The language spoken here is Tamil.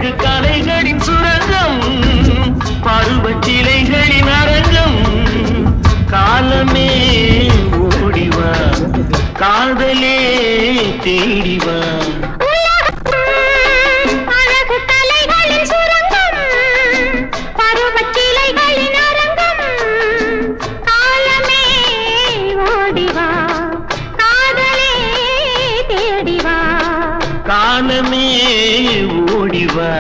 அழகு கலைகளின் சுரங்கம் பருவச்சிலைகளின் அரங்கம் காலமே ஓடிவா காதலே தேடிவா அழகு கலைகளின் சுரங்கம் பருவச்சிலைகளின் அரங்கம் காலமே ஓடிவா காதலே தேடிவா காலமே ஓடிவா